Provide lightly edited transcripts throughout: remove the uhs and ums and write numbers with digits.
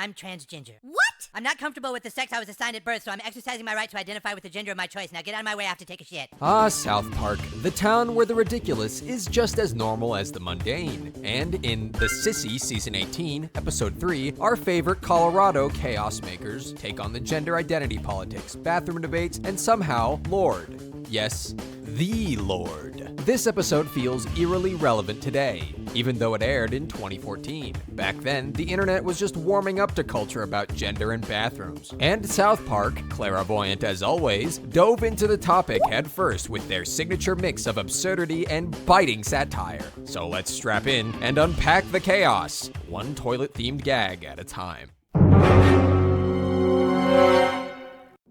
I'm transgender. What? I'm not comfortable with the sex I was assigned at birth, so I'm exercising my right to identify with the gender of my choice. Now get out of my way, I have to take a shit. South Park, the town where the ridiculous is just as normal as the mundane. And in The Sissy Season 18, Episode 3, our favorite Colorado chaos makers take on the gender identity politics, bathroom debates, and somehow Lord. Yes, the Lord. This episode feels eerily relevant today, even though it aired in 2014. Back then, the internet was just warming up to culture about gender and bathrooms. And South Park, clairvoyant as always, dove into the topic headfirst with their signature mix of absurdity and biting satire. So let's strap in and unpack the chaos, one toilet-themed gag at a time.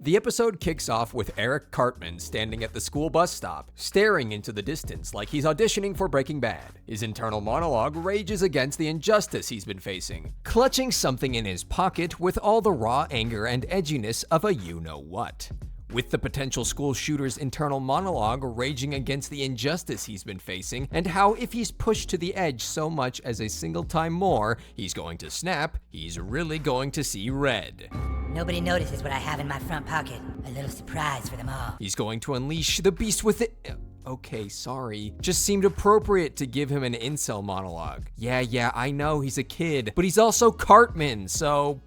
The episode kicks off with Eric Cartman standing at the school bus stop, staring into the distance like he's auditioning for Breaking Bad. His internal monologue rages against the injustice he's been facing, clutching something in his pocket with all the raw anger and edginess of a you-know-what. With the potential school shooter's internal monologue raging against the injustice he's been facing, and how if he's pushed to the edge so much as a single time more, he's going to snap, he's really going to see red. Nobody notices what I have in my front pocket. A little surprise for them all. He's going to unleash the beast with it. Okay, sorry. Just seemed appropriate to give him an incel monologue. Yeah, I know he's a kid, but he's also Cartman, so...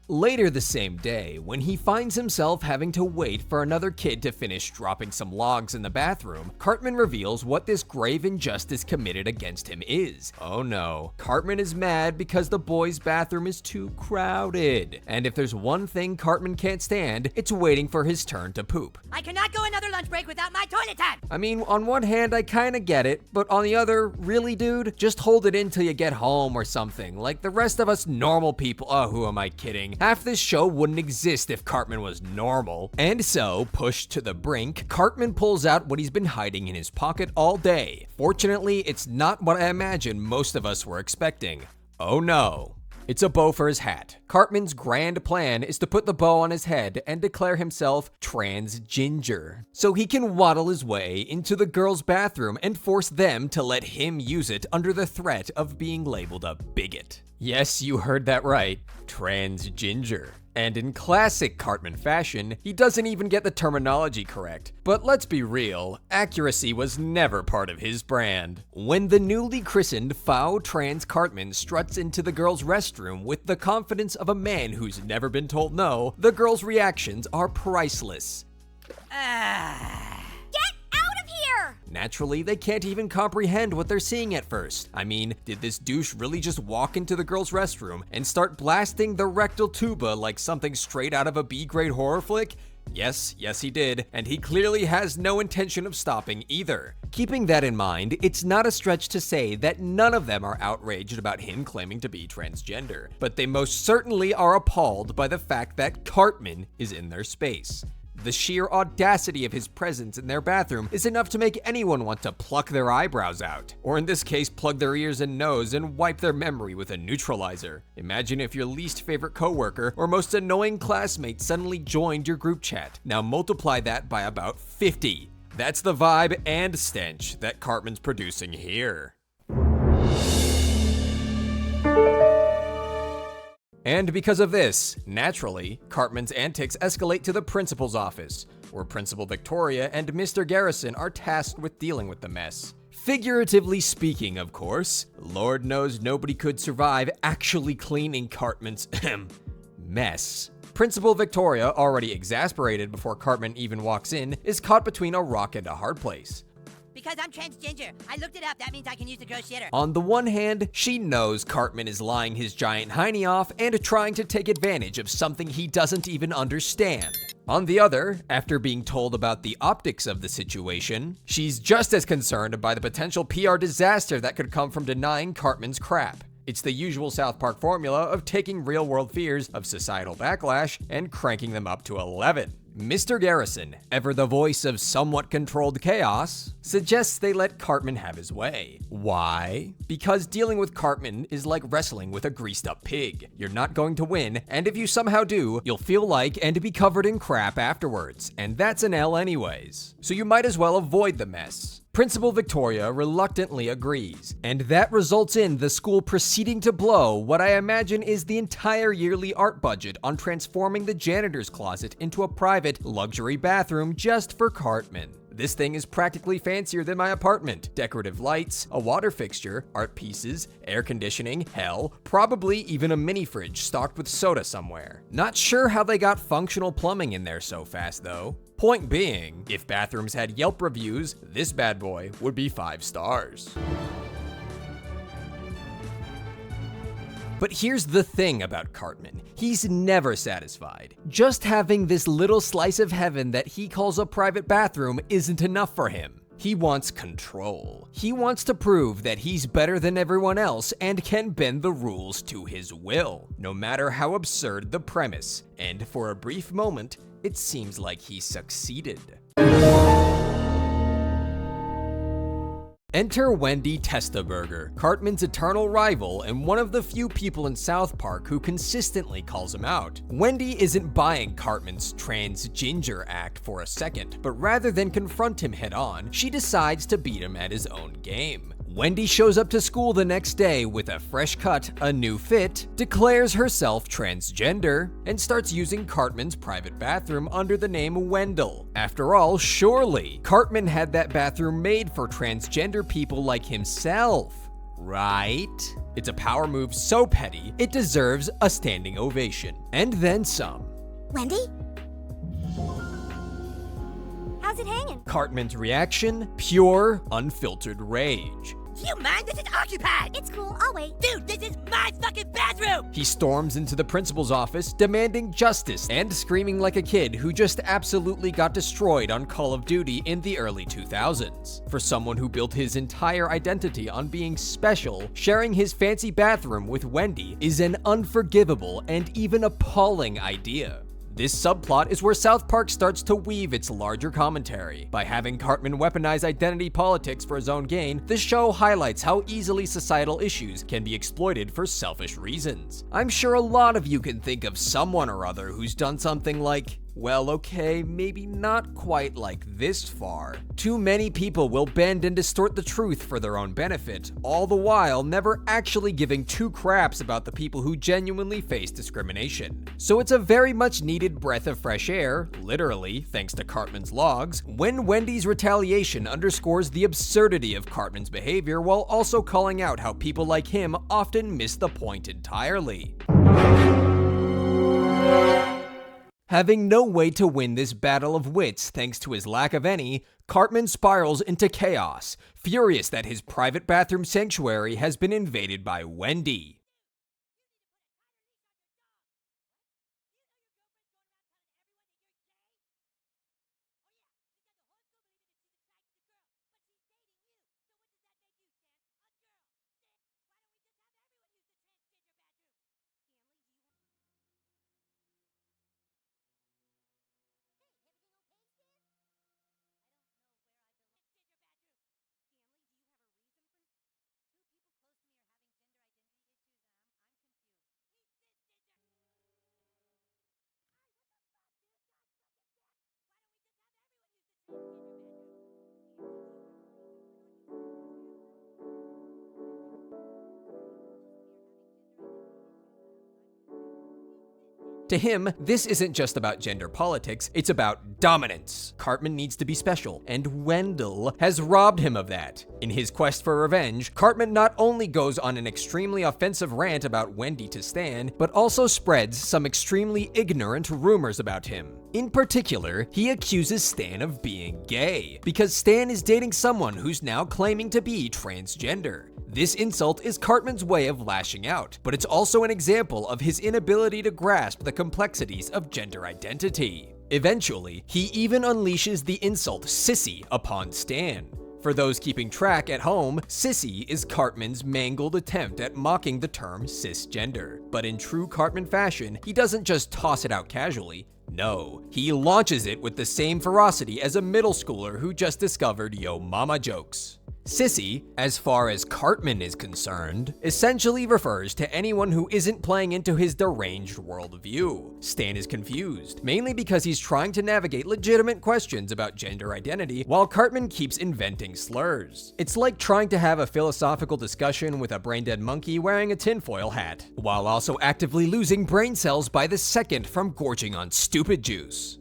Later the same day, when he finds himself having to wait for another kid to finish dropping some logs in the bathroom, Cartman reveals what this grave injustice committed against him is. Oh no, Cartman is mad because the boys' bathroom is too crowded. And if there's one thing Cartman can't stand, it's waiting for his turn to poop. I cannot go another lunch break without my toilet time! I mean, on one hand, I kinda get it, but on the other, really, dude? Just hold it in till you get home or something. Like the rest of us normal people. Oh, who am I kidding? Half this show wouldn't exist if Cartman was normal. And so, pushed to the brink, Cartman pulls out what he's been hiding in his pocket all day. Fortunately, it's not what I imagine most of us were expecting. Oh no. It's a bow for his hat. Cartman's grand plan is to put the bow on his head and declare himself transgender, so he can waddle his way into the girls' bathroom and force them to let him use it under the threat of being labeled a bigot. Yes, you heard that right, transgender. And in classic Cartman fashion, he doesn't even get the terminology correct. But let's be real, accuracy was never part of his brand. When the newly christened foul trans Cartman struts into the girls' restroom with the confidence of a man who's never been told no, the girls' reactions are priceless. Naturally, they can't even comprehend what they're seeing at first. I mean, did this douche really just walk into the girls' restroom and start blasting the rectal tuba like something straight out of a B-grade horror flick? Yes, he did, and he clearly has no intention of stopping either. Keeping that in mind, it's not a stretch to say that none of them are outraged about him claiming to be transgender, but they most certainly are appalled by the fact that Cartman is in their space. The sheer audacity of his presence in their bathroom is enough to make anyone want to pluck their eyebrows out, or in this case, plug their ears and nose and wipe their memory with a neutralizer. Imagine if your least favorite coworker or most annoying classmate suddenly joined your group chat. Now multiply that by about 50. That's the vibe and stench that Cartman's producing here. And because of this, naturally, Cartman's antics escalate to the principal's office, where Principal Victoria and Mr. Garrison are tasked with dealing with the mess. Figuratively speaking, of course. Lord knows nobody could survive actually cleaning Cartman's mess. Principal Victoria, already exasperated before Cartman even walks in, is caught between a rock and a hard place. Because I'm transgender. I looked it up. That means I can use the gross shitter. On the one hand, she knows Cartman is lying his giant hiney off and trying to take advantage of something he doesn't even understand. On the other, after being told about the optics of the situation, she's just as concerned by the potential PR disaster that could come from denying Cartman's crap. It's the usual South Park formula of taking real-world fears of societal backlash and cranking them up to 11. Mr. Garrison, ever the voice of somewhat controlled chaos, suggests they let Cartman have his way. Why? Because dealing with Cartman is like wrestling with a greased-up pig. You're not going to win, and if you somehow do, you'll feel like and be covered in crap afterwards, and that's an L anyways. So you might as well avoid the mess. Principal Victoria reluctantly agrees, and that results in the school proceeding to blow what I imagine is the entire yearly art budget on transforming the janitor's closet into a private luxury bathroom just for Cartman. This thing is practically fancier than my apartment. Decorative lights, a water fixture, art pieces, air conditioning, hell, probably even a mini fridge stocked with soda somewhere. Not sure how they got functional plumbing in there so fast though. Point being, if bathrooms had Yelp reviews, this bad boy would be 5 stars. But here's the thing about Cartman. He's never satisfied. Just having this little slice of heaven that he calls a private bathroom isn't enough for him. He wants control. He wants to prove that he's better than everyone else and can bend the rules to his will, no matter how absurd the premise. And for a brief moment, it seems like he succeeded. Enter Wendy Testaburger, Cartman's eternal rival and one of the few people in South Park who consistently calls him out. Wendy isn't buying Cartman's transgender act for a second, but rather than confront him head on, she decides to beat him at his own game. Wendy shows up to school the next day with a fresh cut, a new fit, declares herself transgender, and starts using Cartman's private bathroom under the name Wendell. After all, surely Cartman had that bathroom made for transgender people like himself, right? It's a power move so petty, it deserves a standing ovation. And then some. Wendy? How's it hanging? Cartman's reaction? Pure, unfiltered rage. Do you mind? This is occupied! It's cool, I'll wait. Dude, this is my fucking bathroom! He storms into the principal's office, demanding justice and screaming like a kid who just absolutely got destroyed on Call of Duty in the early 2000s. For someone who built his entire identity on being special, sharing his fancy bathroom with Wendy is an unforgivable and even appalling idea. This subplot is where South Park starts to weave its larger commentary. By having Cartman weaponize identity politics for his own gain, the show highlights how easily societal issues can be exploited for selfish reasons. I'm sure a lot of you can think of someone or other who's done something like, well, okay, maybe not quite like this far. Too many people will bend and distort the truth for their own benefit, all the while never actually giving two craps about the people who genuinely face discrimination. So it's a very much needed breath of fresh air, literally, thanks to Cartman's logs, when Wendy's retaliation underscores the absurdity of Cartman's behavior while also calling out how people like him often miss the point entirely. Having no way to win this battle of wits thanks to his lack of any, Cartman spirals into chaos, furious that his private bathroom sanctuary has been invaded by Wendy. To him, this isn't just about gender politics, it's about dominance. Cartman needs to be special, and Wendell has robbed him of that. In his quest for revenge, Cartman not only goes on an extremely offensive rant about Wendy to Stan, but also spreads some extremely ignorant rumors about him. In particular, he accuses Stan of being gay, because Stan is dating someone who's now claiming to be transgender. This insult is Cartman's way of lashing out, but it's also an example of his inability to grasp the complexities of gender identity. Eventually, he even unleashes the insult sissy upon Stan. For those keeping track at home, sissy is Cartman's mangled attempt at mocking the term cisgender. But in true Cartman fashion, he doesn't just toss it out casually. No, he launches it with the same ferocity as a middle schooler who just discovered Yo Mama jokes. Sissy, as far as Cartman is concerned, essentially refers to anyone who isn't playing into his deranged worldview. Stan is confused, mainly because he's trying to navigate legitimate questions about gender identity while Cartman keeps inventing slurs. It's like trying to have a philosophical discussion with a brain-dead monkey wearing a tinfoil hat, while also actively losing brain cells by the second from gorging on stupid juice.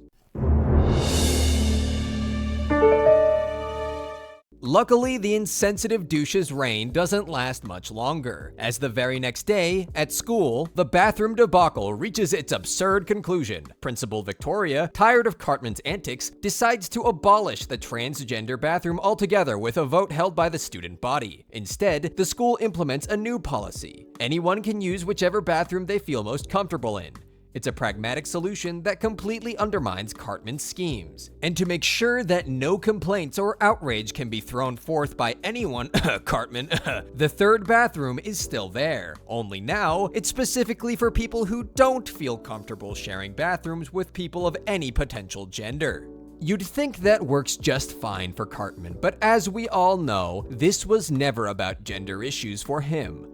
Luckily, the insensitive douche's reign doesn't last much longer, as the very next day, at school, the bathroom debacle reaches its absurd conclusion. Principal Victoria, tired of Cartman's antics, decides to abolish the transgender bathroom altogether with a vote held by the student body. Instead, the school implements a new policy. Anyone can use whichever bathroom they feel most comfortable in. It's a pragmatic solution that completely undermines Cartman's schemes. And to make sure that no complaints or outrage can be thrown forth by anyone, Cartman, the third bathroom is still there. Only now, it's specifically for people who don't feel comfortable sharing bathrooms with people of any potential gender. You'd think that works just fine for Cartman, but as we all know, this was never about gender issues for him.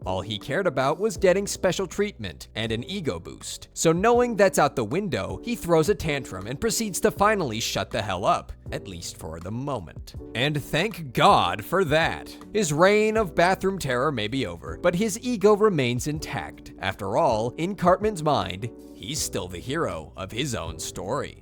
All he cared about was getting special treatment and an ego boost. So knowing that's out the window, he throws a tantrum and proceeds to finally shut the hell up, at least for the moment. And thank God for that. His reign of bathroom terror may be over, but his ego remains intact. After all, in Cartman's mind, he's still the hero of his own story.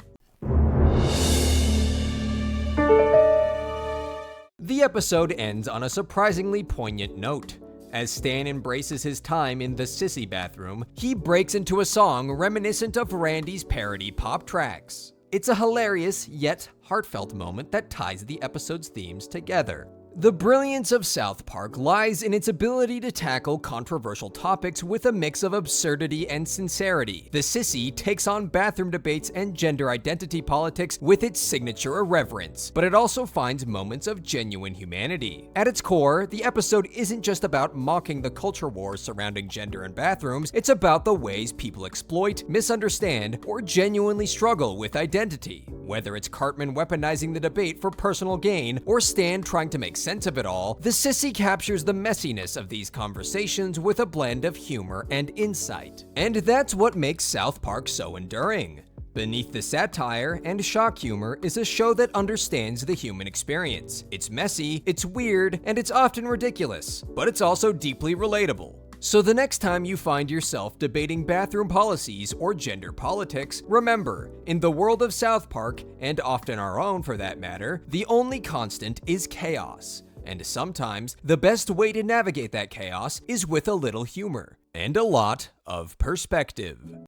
The episode ends on a surprisingly poignant note. As Stan embraces his time in the sissy bathroom, he breaks into a song reminiscent of Randy's parody pop tracks. It's a hilarious yet heartfelt moment that ties the episode's themes together. The brilliance of South Park lies in its ability to tackle controversial topics with a mix of absurdity and sincerity. The Sissy takes on bathroom debates and gender identity politics with its signature irreverence, but it also finds moments of genuine humanity. At its core, the episode isn't just about mocking the culture wars surrounding gender and bathrooms, it's about the ways people exploit, misunderstand, or genuinely struggle with identity. Whether it's Cartman weaponizing the debate for personal gain, or Stan trying to make sense of it all, the Sissy captures the messiness of these conversations with a blend of humor and insight. And that's what makes South Park so enduring. Beneath the satire and shock humor is a show that understands the human experience. It's messy, it's weird, and it's often ridiculous, but it's also deeply relatable. So the next time you find yourself debating bathroom policies or gender politics, remember, in the world of South Park, and often our own for that matter, the only constant is chaos. And sometimes, the best way to navigate that chaos is with a little humor and a lot of perspective.